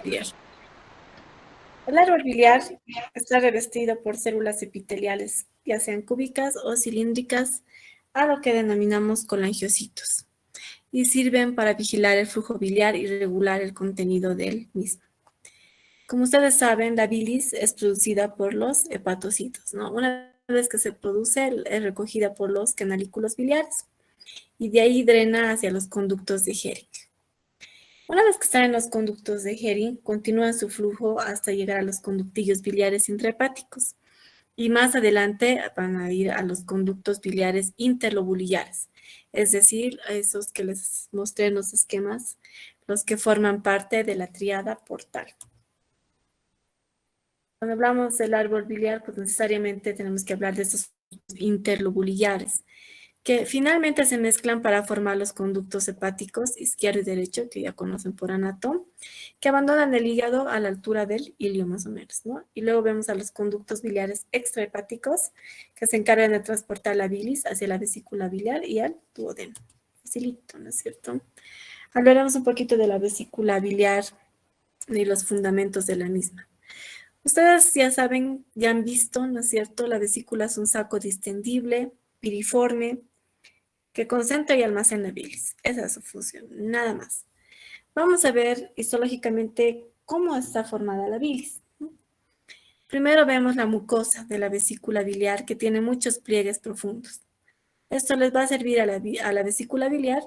biliar. El árbol biliar está revestido por células epiteliales, ya sean cúbicas o cilíndricas, a lo que denominamos colangiocitos, y sirven para vigilar el flujo biliar y regular el contenido del mismo. Como ustedes saben, la bilis es producida por los hepatocitos, ¿no? Una vez que se produce, es recogida por los canalículos biliares y de ahí drena hacia los conductos de Hering. Una vez que están en los conductos de Hering, continúan su flujo hasta llegar a los conductillos biliares intrahepáticos y más adelante van a ir a los conductos biliares interlobulares, es decir, a esos que les mostré en los esquemas, los que forman parte de la tríada portal. Cuando hablamos del árbol biliar, pues necesariamente tenemos que hablar de estos interlobulares, que finalmente se mezclan para formar los conductos hepáticos izquierdo y derecho, que ya conocen por Anatom, que abandonan el hígado a la altura del ilio más o menos, ¿no? Y luego vemos a los conductos biliares extrahepáticos, que se encargan de transportar la bilis hacia la vesícula biliar y al duodeno. Facilito, ¿no es cierto? Hablaremos un poquito de la vesícula biliar y los fundamentos de la misma. Ustedes ya saben, ya han visto, ¿no es cierto? La vesícula es un saco distendible, piriforme, que concentra y almacena bilis. Esa es su función, nada más. Vamos a ver histológicamente cómo está formada la bilis. Primero vemos la mucosa de la vesícula biliar que tiene muchos pliegues profundos. Esto les va a servir a la vesícula biliar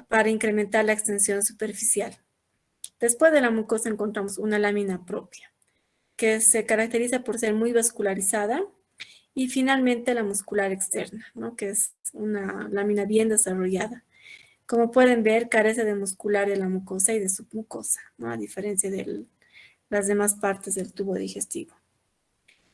para incrementar la extensión superficial. Después de la mucosa encontramos una lámina propia, que se caracteriza por ser muy vascularizada, y finalmente la muscular externa, ¿no? Que es una lámina bien desarrollada. Como pueden ver, carece de muscular de la mucosa y de submucosa, ¿no? A diferencia de las demás partes del tubo digestivo.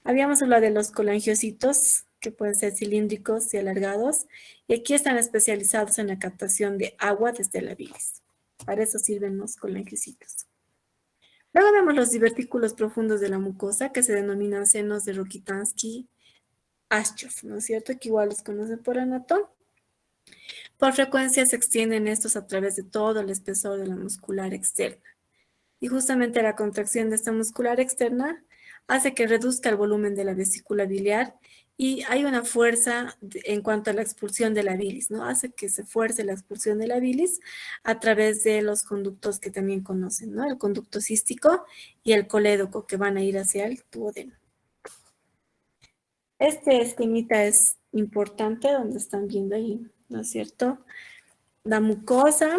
Habíamos hablado de los colangiocitos, que pueden ser cilíndricos y alargados, y aquí están especializados en la captación de agua desde la bilis. Para eso sirven los colangiocitos. Luego vemos los divertículos profundos de la mucosa, que se denominan senos de Rokitansky-Ashchov, ¿no es cierto? Que igual los conocen por Anatom. Por frecuencia se extienden estos a través de todo el espesor de la muscular externa. Y justamente la contracción de esta muscular externa hace que reduzca el volumen de la vesícula biliar y hay una fuerza en cuanto a la expulsión de la bilis, ¿no? Hace que se fuerce la expulsión de la bilis a través de los conductos que también conocen, ¿no? El conducto cístico y el colédoco que van a ir hacia el duodeno. Este esquemita es importante, donde están viendo ahí, ¿no es cierto? La mucosa,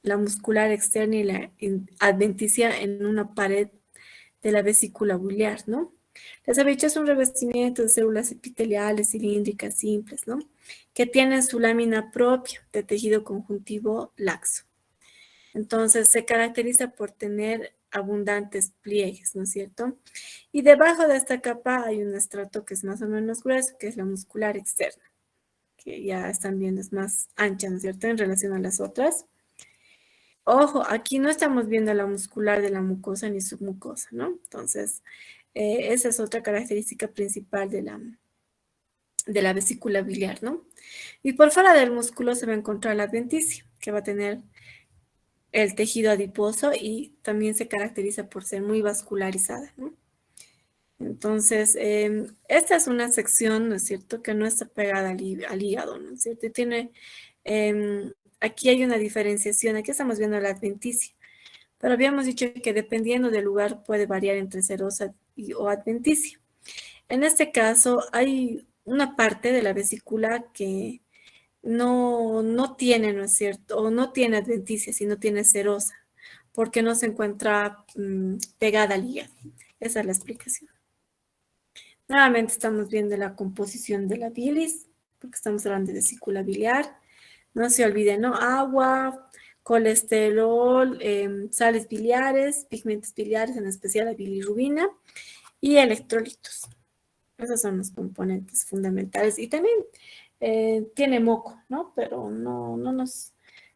la muscular externa y la adventicia en una pared de la vesícula biliar, ¿no? Las habichuelas es un revestimiento de células epiteliales cilíndricas simples, ¿no? Que tienen su lámina propia de tejido conjuntivo laxo. Entonces, se caracteriza por tener abundantes pliegues, ¿no es cierto? Y debajo de esta capa hay un estrato que es más o menos grueso, que es la muscular externa, que ya están viendo es más ancha, ¿no es cierto?, en relación a las otras. Ojo, aquí no estamos viendo la muscular de la mucosa ni submucosa, ¿no? Entonces, esa es otra característica principal de la vesícula biliar, ¿no? Y por fuera del músculo se va a encontrar la adventicia, que va a tener el tejido adiposo y también se caracteriza por ser muy vascularizada, ¿no? Entonces, esta es una sección, ¿no es cierto?, que no está pegada al hígado, ¿no es cierto? Y tiene, aquí hay una diferenciación, aquí estamos viendo la adventicia, pero habíamos dicho que dependiendo del lugar puede variar entre serosa o adventicia. En este caso, hay una parte de la vesícula que no tiene, ¿no es cierto?, o no tiene adventicia, sino tiene serosa, porque no se encuentra pegada al hígado. Esa es la explicación. Nuevamente estamos viendo la composición de la bilis, porque estamos hablando de vesícula biliar. No se olviden, ¿no? Agua, colesterol, sales biliares, pigmentos biliares, en especial la bilirrubina, y electrolitos. Esos son los componentes fundamentales. Y también tiene moco, ¿no? Pero no nos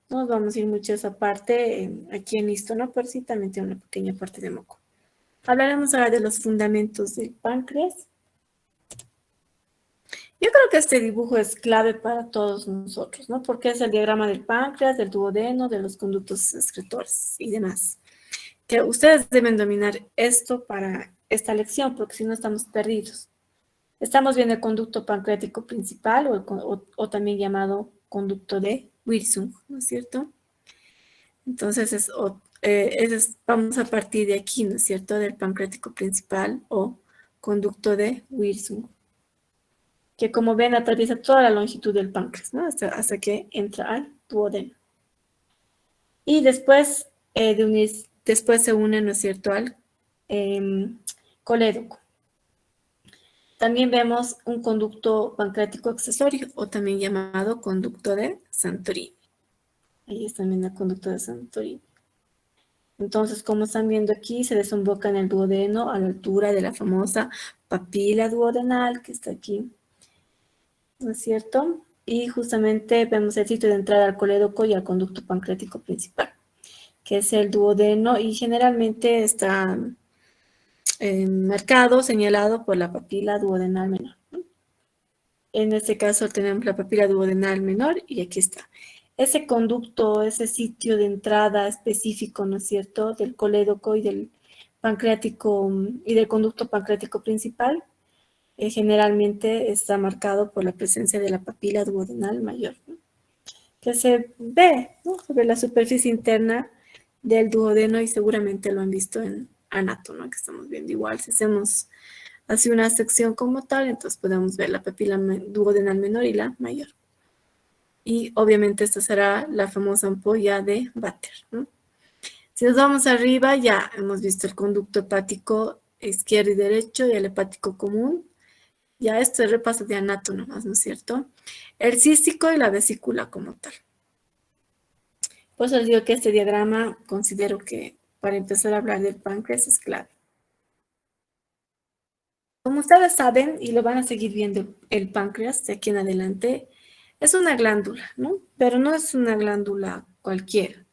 vamos a ir mucho a esa parte aquí en esto, ¿no? Pero sí también tiene una pequeña parte de moco. Hablaremos ahora de los fundamentos del páncreas. Yo creo que este dibujo es clave para todos nosotros, ¿no? Porque es el diagrama del páncreas, del duodeno, de los conductos excretores y demás. que ustedes deben dominar esto para esta lección, porque si no estamos perdidos. Estamos viendo el conducto pancreático principal o también llamado conducto de Wilson, ¿no es cierto? Entonces, vamos a partir de aquí, ¿no es cierto? Del pancreático principal o conducto de Wilson, que como ven atraviesa toda la longitud del páncreas, ¿no? Hasta que entra al duodeno. Y después después se une, ¿no es cierto?, al colédoco. También vemos un conducto pancreático accesorio, o también llamado conducto de Santorini. Ahí está también el conducto de Santorini. Entonces, como están viendo aquí, se desemboca en el duodeno a la altura de la famosa papila duodenal, que está aquí, ¿no es cierto? Y justamente vemos el sitio de entrada al colédoco y al conducto pancreático principal, que es el duodeno, y generalmente está marcado, señalado por la papila duodenal menor, ¿no? En este caso tenemos la papila duodenal menor y aquí está. Ese conducto, ese sitio de entrada específico, ¿no es cierto?, del colédoco y del pancreático y del conducto pancreático principal, generalmente está marcado por la presencia de la papila duodenal mayor, ¿no?, que se ve, ¿no?, sobre la superficie interna del duodeno, y seguramente lo han visto en anato, ¿no?, que estamos viendo igual. Si hacemos así una sección como tal, entonces podemos ver la papila duodenal menor y la mayor. Y obviamente esta será la famosa ampolla de Vater, ¿no? Si nos vamos arriba, ya hemos visto el conducto hepático izquierdo y derecho y el hepático común. Ya esto es repaso de anato nomás, ¿no es cierto? El cístico y la vesícula como tal. Por eso les digo que este diagrama considero que para empezar a hablar del páncreas es clave. Como ustedes saben, y lo van a seguir viendo, el páncreas de aquí en adelante es una glándula, ¿no? Pero no es una glándula cualquiera.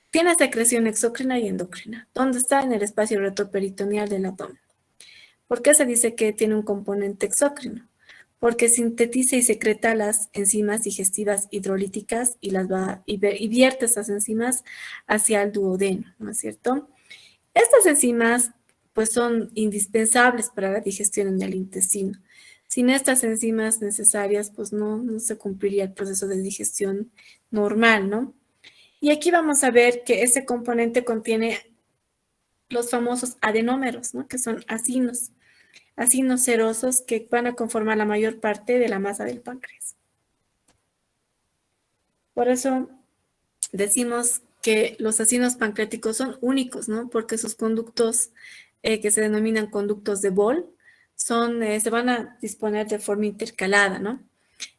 Tiene secreción exócrina y endocrina, donde está en el espacio retroperitoneal del abdomen. ¿Por qué se dice que tiene un componente exócrino? Porque sintetiza y secreta las enzimas digestivas hidrolíticas y vierte esas enzimas hacia el duodeno, ¿no es cierto? Estas enzimas pues son indispensables para la digestión en el intestino. Sin estas enzimas necesarias pues no se cumpliría el proceso de digestión normal, ¿no? Y aquí vamos a ver que ese componente contiene los famosos adenómeros, ¿no?, que son acinos serosos que van a conformar la mayor parte de la masa del páncreas. Por eso decimos que los acinos pancreáticos son únicos, ¿no?, porque sus conductos, que se denominan conductos de Bol, se van a disponer de forma intercalada, ¿no?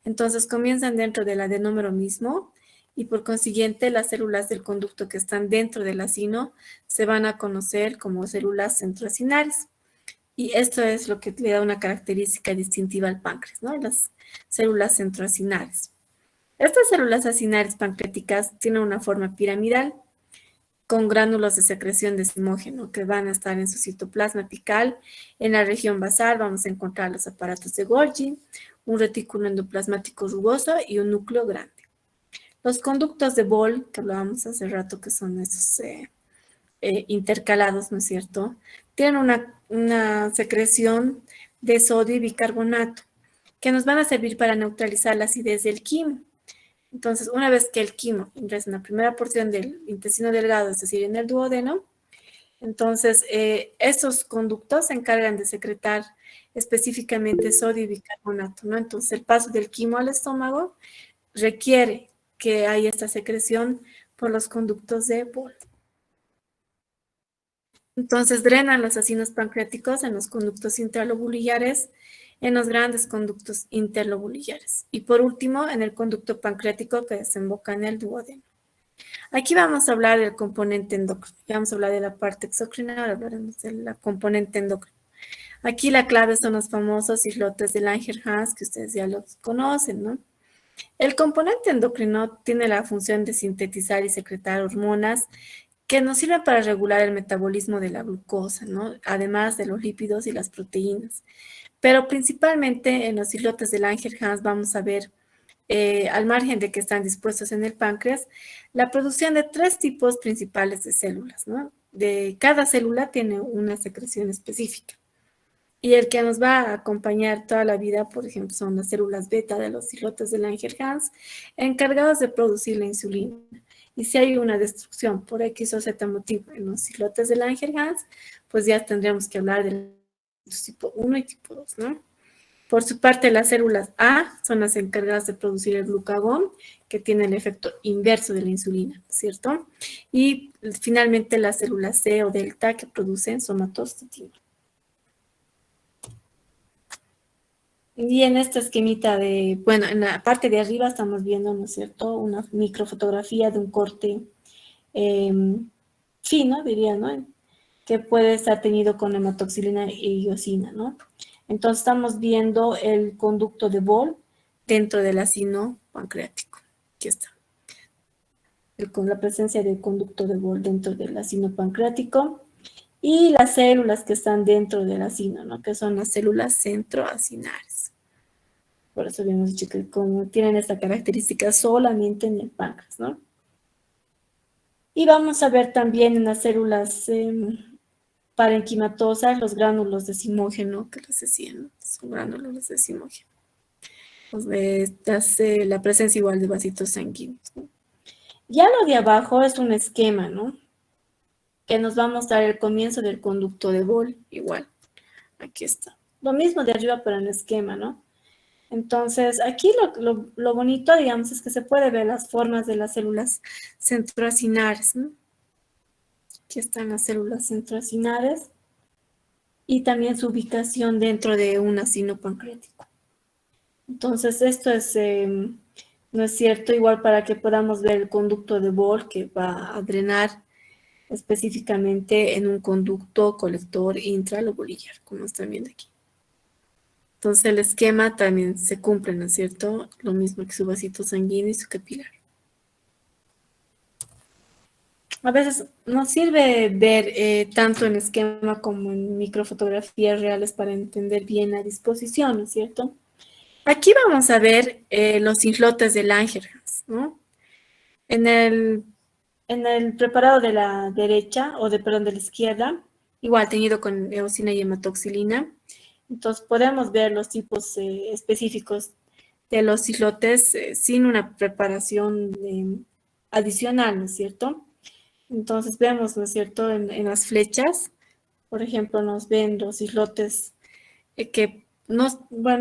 Entonces comienzan dentro del adenómero mismo, y por consiguiente las células del conducto que están dentro del acino se van a conocer como células centroacinares. Y esto es lo que le da una característica distintiva al páncreas, ¿no?, las células centroacinares. Estas células acinares pancreáticas tienen una forma piramidal con gránulos de secreción de zimógeno que van a estar en su citoplasma apical. En la región basal vamos a encontrar los aparatos de Golgi, un retículo endoplasmático rugoso y un núcleo grande. Los conductos de Bol, que hablábamos hace rato, que son esos intercalados, ¿no es cierto?, tienen una secreción de sodio y bicarbonato que nos van a servir para neutralizar la acidez del quimo. Entonces, una vez que el quimo ingresa en la primera porción del intestino delgado, es decir, en el duodeno, entonces esos conductos se encargan de secretar específicamente sodio y bicarbonato, ¿no? Entonces, el paso del quimo al estómago requiere que haya esta secreción por los conductos de Bol. Entonces drenan los acinos pancreáticos en los conductos intralobulillares, en los grandes conductos interlobulillares y por último en el conducto pancreático que desemboca en el duodeno. Aquí vamos a hablar del componente endocrino. Ya vamos a hablar de la parte exócrina, ahora hablaremos de la componente endocrino. Aquí la clave son los famosos islotes de Langerhans, que ustedes ya los conocen, ¿no? El componente endocrino tiene la función de sintetizar y secretar hormonas que nos sirven para regular el metabolismo de la glucosa, ¿no?, además de los lípidos y las proteínas. Pero principalmente en los islotes de Langerhans vamos a ver, al margen de que están dispuestos en el páncreas, la producción de tres tipos principales de células, ¿no? de cada célula tiene una secreción específica. Y el que nos va a acompañar toda la vida, por ejemplo, son las células beta de los islotes de Langerhans, encargados de producir la insulina. Y si hay una destrucción por X o Z motivo en los islotes de Langerhans, pues ya tendríamos que hablar del tipo 1 y tipo 2, ¿no? Por su parte, las células A son las encargadas de producir el glucagón, que tiene el efecto inverso de la insulina, ¿cierto? Y finalmente las células C o delta que producen somatostatina. Y en esta esquemita bueno, en la parte de arriba estamos viendo, ¿no es cierto?, una microfotografía de un corte fino, diría, ¿no?, que puede estar teñido con hematoxilina y iosina, ¿no? Entonces estamos viendo el conducto de Bol dentro del acino pancreático. Aquí está. Con la presencia del conducto de Bol dentro del acino pancreático y las células que están dentro del acino, ¿no?, que son las células centroacinares. Por eso habíamos dicho que como tienen esta característica solamente en el páncreas, ¿no? Y vamos a ver también en las células parenquimatosas los gránulos de decimógeno que les decía, ¿no? Son gránulos de decimógeno. Pues, la presencia igual de vasitos sanguíneos, ¿no? Ya lo de abajo es un esquema, ¿no?, que nos va a mostrar el comienzo del conducto de Bol, igual. Aquí está. Lo mismo de arriba, pero en esquema, ¿no? Entonces, aquí lo bonito, digamos, es que se puede ver las formas de las células centroacinares, ¿no? Aquí están las células centroacinares y también su ubicación dentro de un acino pancreático. Entonces, esto es, ¿no es cierto?, igual para que podamos ver el conducto de Bol que va a drenar específicamente en un conducto colector intralobular, como están viendo aquí. Entonces el esquema también se cumple, ¿no es cierto? Lo mismo que su vasito sanguíneo y su capilar. A veces nos sirve ver tanto en esquema como en microfotografías reales para entender bien la disposición, ¿no es cierto? Aquí vamos a ver los islotes de Langerhans, ¿no? En el preparado de la derecha, perdón, de la izquierda, igual teñido con eosina y hematoxilina. Entonces podemos ver los tipos específicos de los islotes sin una preparación adicional, ¿no es cierto? Entonces vemos, ¿no es cierto?, en las flechas, por ejemplo, nos ven los islotes que no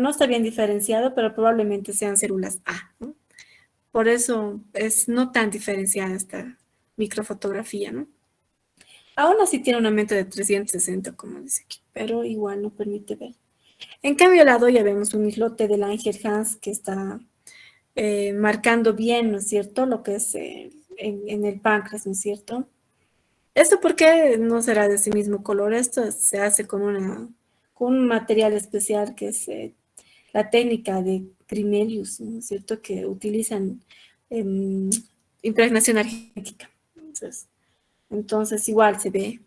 está bien diferenciado, pero probablemente sean células A, ¿no? Por eso es no tan diferenciada esta microfotografía, ¿no? Aún así tiene un aumento de 360, como dice aquí, pero igual no permite ver. En cambio, al lado ya vemos un islote de Langerhans que está marcando bien, ¿no es cierto?, lo que es en el páncreas, ¿no es cierto? ¿Esto por qué no será de ese mismo color? Esto se hace con un material especial que es la técnica de Grimelius, ¿no es cierto?, que utilizan impregnación argénica. Entonces, igual se ve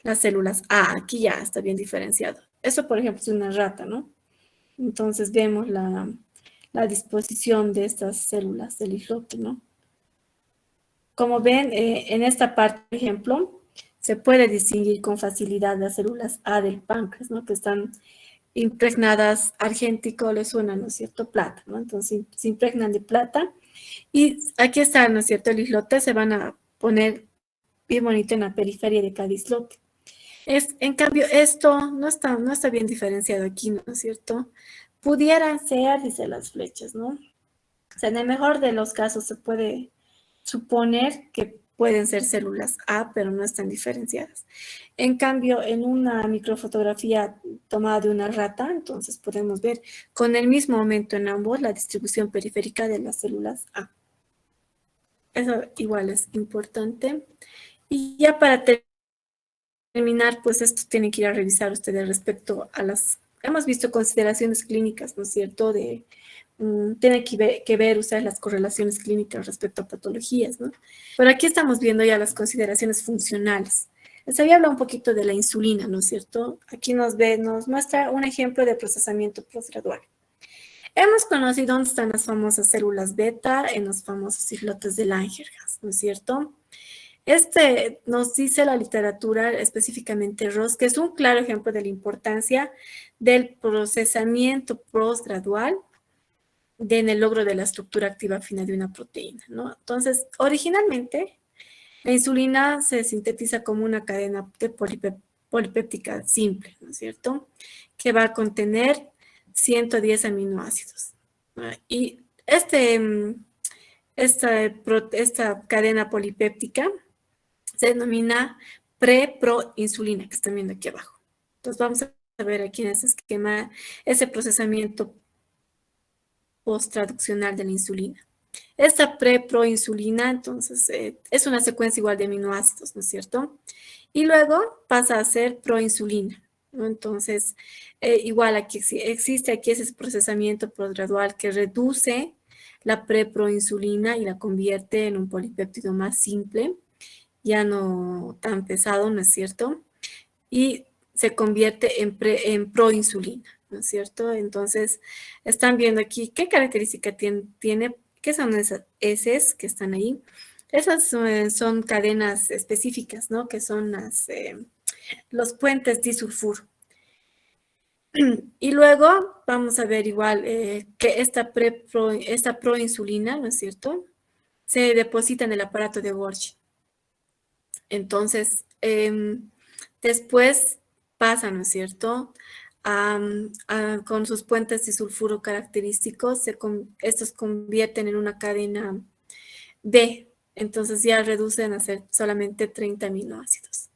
las células. Aquí ya está bien diferenciado. Eso, por ejemplo, es una rata, ¿no? Entonces vemos la disposición de estas células del islote, ¿no? Como ven, en esta parte, por ejemplo, se puede distinguir con facilidad las células A del páncreas, ¿no?, que están impregnadas argéntico, les suena, ¿no es cierto?, plata, ¿no? Entonces se impregnan de plata y aquí está, ¿no es cierto?, el islote se van a poner bien bonito en la periferia de cada islote. En cambio, esto no está bien diferenciado aquí, ¿no es cierto? Pudieran ser, dice las flechas, ¿no? O sea, en el mejor de los casos se puede suponer que pueden ser células A, pero no están diferenciadas. En cambio, en una microfotografía tomada de una rata, entonces podemos ver con el mismo aumento en ambos la distribución periférica de las células A. Eso igual es importante. Y ya para terminar, pues esto tienen que ir a revisar ustedes respecto a hemos visto consideraciones clínicas, ¿no es cierto?, tienen que ver ustedes las correlaciones clínicas respecto a patologías, ¿no? Pero aquí estamos viendo ya las consideraciones funcionales. Les había hablado un poquito de la insulina, ¿no es cierto? Aquí nos muestra un ejemplo de procesamiento postgradual. Hemos conocido dónde están las famosas células beta en los famosos islotes de Langerhans, ¿no es cierto? Este nos dice la literatura, específicamente Ross, que es un claro ejemplo de la importancia del procesamiento postgradual en el logro de la estructura activa fina de una proteína, ¿no? Entonces, originalmente, la insulina se sintetiza como una cadena de polipéptica simple, ¿no es cierto? Que va a contener 110 aminoácidos, ¿no? Y esta cadena polipéptica se denomina pre-proinsulina, que están viendo aquí abajo. Entonces vamos a ver aquí en ese esquema ese procesamiento post-traduccional de la insulina. Esta pre-proinsulina, entonces, es una secuencia igual de aminoácidos, ¿no es cierto? Y luego pasa a ser proinsulina, ¿no? Entonces, igual aquí existe aquí ese procesamiento postgradual que reduce la preproinsulina y la convierte en un polipéptido más simple, ya no tan pesado, ¿no es cierto? Y se convierte en proinsulina, ¿no es cierto? Entonces, están viendo aquí qué característica tiene, qué son esas S que están ahí. Esas son cadenas específicas, ¿no? Que son los puentes disulfuro. Y luego vamos a ver igual que esta proinsulina, ¿no es cierto? Se deposita en el aparato de Golgi. Entonces, después pasa, ¿no es cierto? Con sus puentes disulfuro característicos, estos convierten en una cadena B, entonces ya reducen a ser solamente 30 aminoácidos,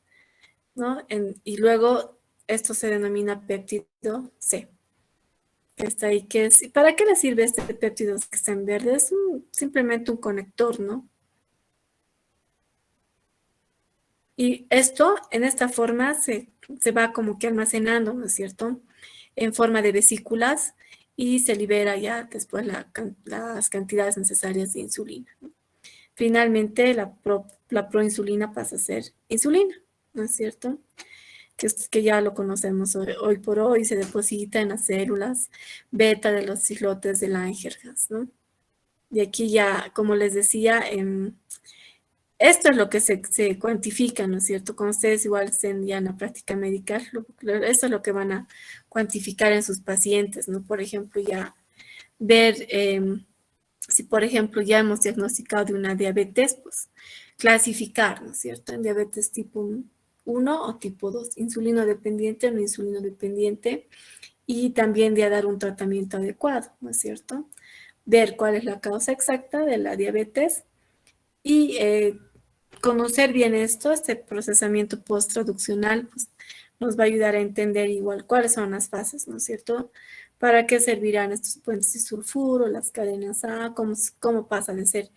¿no? Y luego esto se denomina péptido C, que está ahí, ¿para qué le sirve este péptido que está en verde? Es simplemente un conector, ¿no? Y esto, en esta forma, se va como que almacenando, ¿no es cierto? En forma de vesículas y se libera ya después las cantidades necesarias de insulina, ¿no? Finalmente, la proinsulina pasa a ser insulina, ¿no es cierto? Que ya lo conocemos hoy por hoy, se deposita en las células beta de los islotes de Langerhans, ¿no? Y aquí ya, como les decía, esto es lo que se cuantifica, ¿no es cierto? Con ustedes igual estén ya en la práctica médica, eso es lo que van a cuantificar en sus pacientes, ¿no? Por ejemplo, ya ver si, por ejemplo, ya hemos diagnosticado de una diabetes, pues clasificar, ¿no es cierto? En diabetes tipo 1 o tipo 2, insulino dependiente o no insulino dependiente, y también de dar un tratamiento adecuado, ¿no es cierto? Ver cuál es la causa exacta de la diabetes y conocer bien esto, este procesamiento post-traduccional, pues, nos va a ayudar a entender igual cuáles son las fases, ¿no es cierto? ¿Para qué servirán estos puentes de sulfuro, las cadenas A, cómo pasa de ser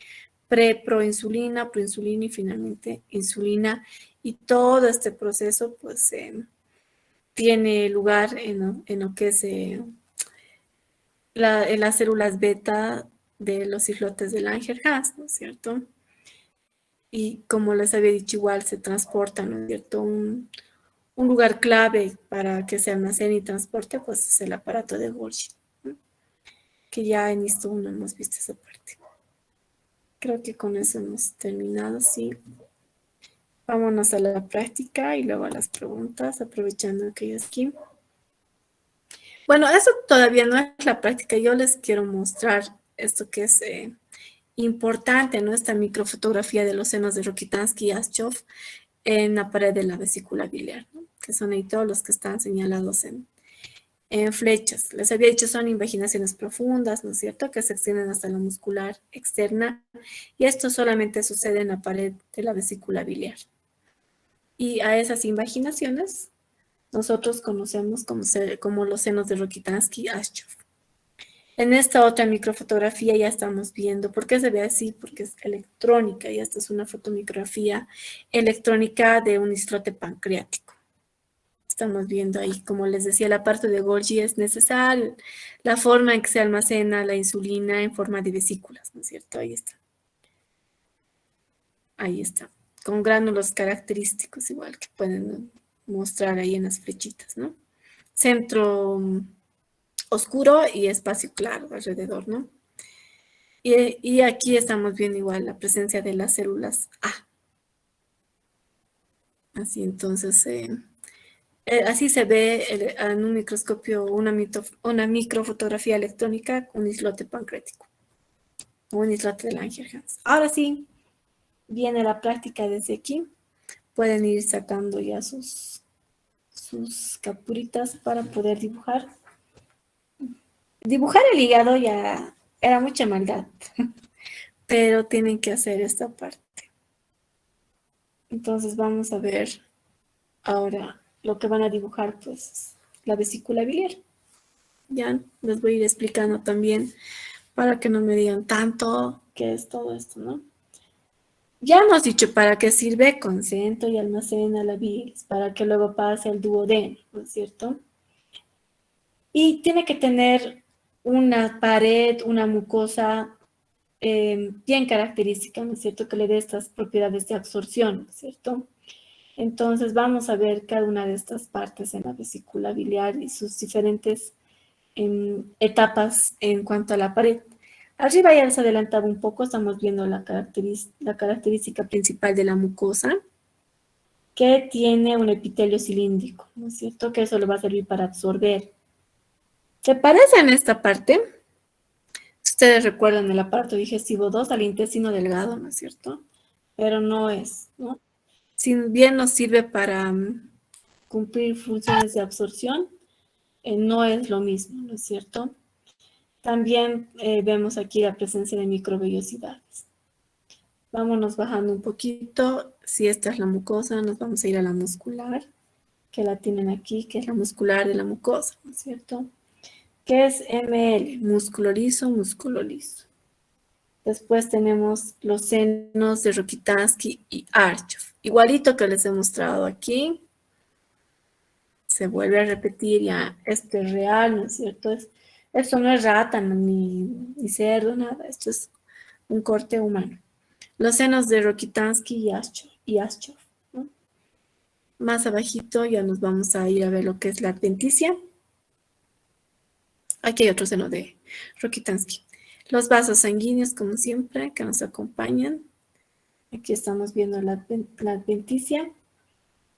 proinsulina, proinsulina y finalmente insulina? Y todo este proceso, pues, tiene lugar en lo que es en las células beta de los islotes de Langerhans, ¿no es cierto? Y como les había dicho, igual se transporta, ¿no es cierto? Un lugar clave para que se almacene y transporte, pues es el aparato de Golgi, ¿no? Que ya en esto uno hemos visto esa parte. Creo que con eso hemos terminado, sí. Vámonos a la práctica y luego a las preguntas, aprovechando que yo aquí. Bueno, eso todavía no es la práctica. Yo les quiero mostrar esto que es importante, ¿no? Esta microfotografía de los senos de Rokitansky y Aschov en la pared de la vesícula biliar, ¿no? Que son ahí todos los que están señalados en flechas. Les había dicho, son invaginaciones profundas, ¿no es cierto?, que se extienden hasta la muscular externa, y esto solamente sucede en la pared de la vesícula biliar. Y a esas invaginaciones nosotros conocemos como los senos de Rokitansky-Aschov. En esta otra microfotografía ya estamos viendo, ¿por qué se ve así? Porque es electrónica, y esta es una fotomicrografía electrónica de un islote pancreático. Estamos viendo ahí, como les decía, la parte de Golgi es necesaria, la forma en que se almacena la insulina en forma de vesículas, ¿no es cierto? Ahí está. Ahí está. Con gránulos característicos igual que pueden mostrar ahí en las flechitas, ¿no? Centro oscuro y espacio claro alrededor, ¿no? Y aquí estamos viendo igual la presencia de las células A. Así entonces, así se ve en un microscopio una microfotografía electrónica, un islote pancreático, un islote de Langerhans. Ahora sí, viene la práctica desde aquí. Pueden ir sacando ya sus capturitas para poder dibujar. Dibujar el hígado ya era mucha maldad, pero tienen que hacer esta parte. Entonces vamos a ver ahora lo que van a dibujar, pues la vesícula biliar. Ya les voy a ir explicando también para que no me digan tanto qué es todo esto, ¿no? Ya hemos dicho para qué sirve, concentra y almacena la bilis, para que luego pase al duodeno, ¿no es cierto? Y tiene que tener una pared, una mucosa bien característica, ¿no es cierto? Que le dé estas propiedades de absorción, ¿no es cierto? Entonces vamos a ver cada una de estas partes en la vesícula biliar y sus diferentes etapas en cuanto a la pared. Arriba ya les adelantaba un poco, estamos viendo la característica principal de la mucosa, que tiene un epitelio cilíndrico, ¿no es cierto? Que eso le va a servir para absorber. ¿Se parece en esta parte? Ustedes recuerdan el aparato digestivo 2 al intestino delgado, ¿no es cierto? Pero no es, ¿no? Si bien nos sirve para cumplir funciones de absorción, no es lo mismo, ¿no es cierto? También vemos aquí la presencia de microvellosidades. Vámonos bajando un poquito. Si esta es la mucosa, nos vamos a ir a la muscular, que la tienen aquí, que es la muscular de la mucosa, ¿no es cierto? Que es ML, músculo liso, músculo liso. Después tenemos los senos de Rokitansky y Archov. Igualito que les he mostrado aquí. Se vuelve a repetir ya, esto es real, ¿no es cierto? Esto no es rata, ni cerdo, nada. Esto es un corte humano. Los senos de Rokitansky y Archov, ¿no? Más abajito ya nos vamos a ir a ver lo que es la adventicia. Aquí hay otro seno de Rokitansky. Los vasos sanguíneos, como siempre, que nos acompañan. Aquí estamos viendo la adventicia.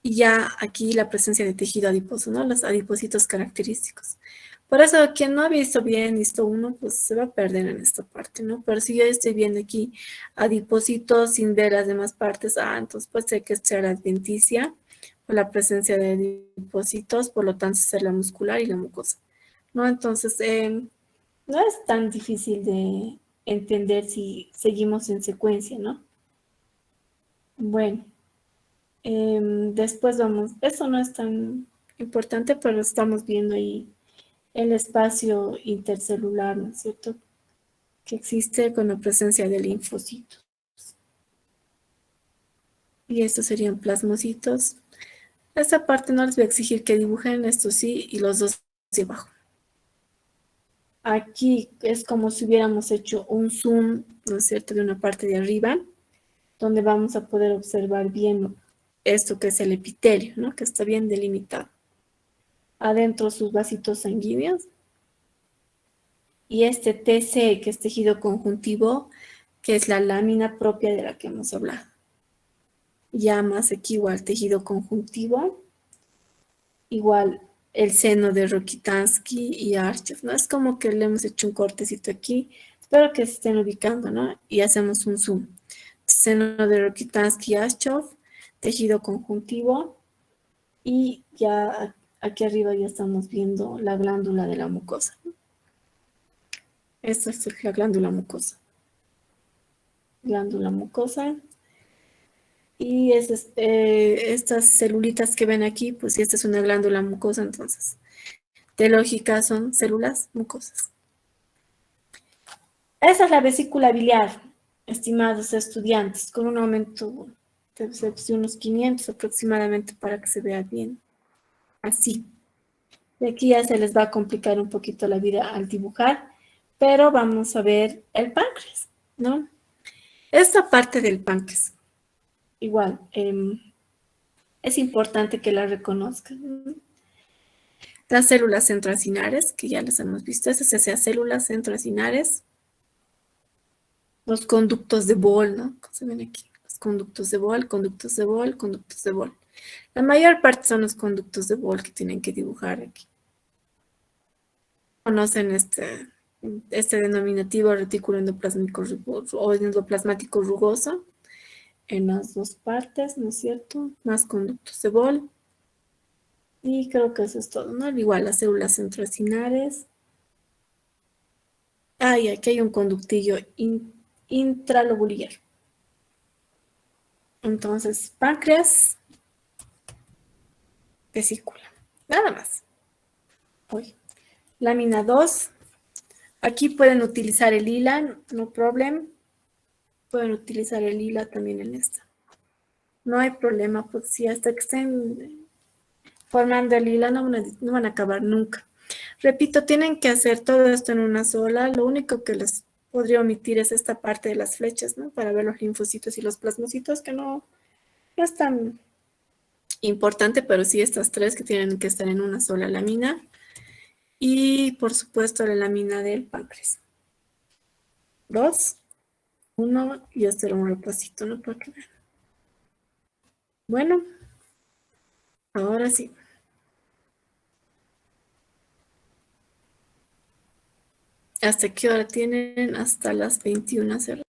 Y ya aquí la presencia de tejido adiposo, ¿no? Los adipocitos característicos. Por eso, quien no ha visto bien, visto uno, pues se va a perder en esta parte, ¿no? Pero si yo estoy viendo aquí adipocitos sin ver las demás partes, entonces puede ser que sea la adventicia o la presencia de adipocitos, por lo tanto, ser la muscular y la mucosa, ¿no? Entonces, no es tan difícil de entender si seguimos en secuencia, ¿no? Bueno. Después vamos, eso no es tan importante, pero estamos viendo ahí el espacio intercelular, ¿no es cierto? Que existe con la presencia de linfocitos. Y estos serían plasmocitos. Esta parte no les voy a exigir que dibujen, esto sí, y los dos hacia abajo. Aquí es como si hubiéramos hecho un zoom, ¿no es cierto?, de una parte de arriba, donde vamos a poder observar bien esto que es el epitelio, ¿no? Que está bien delimitado. Adentro sus vasitos sanguíneos. Y este TC, que es tejido conjuntivo, que es la lámina propia de la que hemos hablado. Ya más aquí igual tejido conjuntivo, igual el seno de Rokitansky y Archov, ¿no? Es como que le hemos hecho un cortecito aquí. Espero que se estén ubicando, ¿no? Y hacemos un zoom. Seno de Rokitansky y Archov, tejido conjuntivo. Y ya aquí arriba ya estamos viendo la glándula de la mucosa. Esta es la glándula mucosa. Glándula mucosa. Y estas celulitas que ven aquí, pues si esta es una glándula mucosa, entonces de lógica son células mucosas. Esa es la vesícula biliar, estimados estudiantes, con un aumento de unos 500 aproximadamente para que se vea bien. Así. De aquí ya se les va a complicar un poquito la vida al dibujar, pero vamos a ver el páncreas, ¿no? Esta parte del páncreas, igual, es importante que la reconozcan. Las células centroacinares, que ya las hemos visto, estas sean células centroacinares. Los conductos de Bol, ¿no? Como se ven aquí, los conductos de Bol, conductos de Bol, conductos de Bol. La mayor parte son los conductos de Bol que tienen que dibujar aquí. Conocen este denominativo retículo endoplasmático o endoplasmático rugoso en las dos partes, ¿no es cierto? Más conductos de Bol. Y creo que eso es todo, ¿no? Al igual las células centrocinares. Ah, y aquí hay un conductillo intralobular. Entonces, páncreas, vesícula. Nada más. Hoy. Lámina 2. Aquí pueden utilizar el hila, no problem. Pueden utilizar el hila también en esta. No hay problema, pues si hasta que estén formando el hila no van a acabar nunca. Repito, tienen que hacer todo esto en una sola. Lo único que les podría omitir es esta parte de las flechas, ¿no? Para ver los linfocitos y los plasmocitos, que no es tan importante, pero sí estas tres que tienen que estar en una sola lámina. Y por supuesto la lámina del páncreas. 2, 1 y hacer un repasito, ¿no? Para que vean. Bueno, ahora sí. ¿Hasta qué hora tienen? Hasta las 21:00.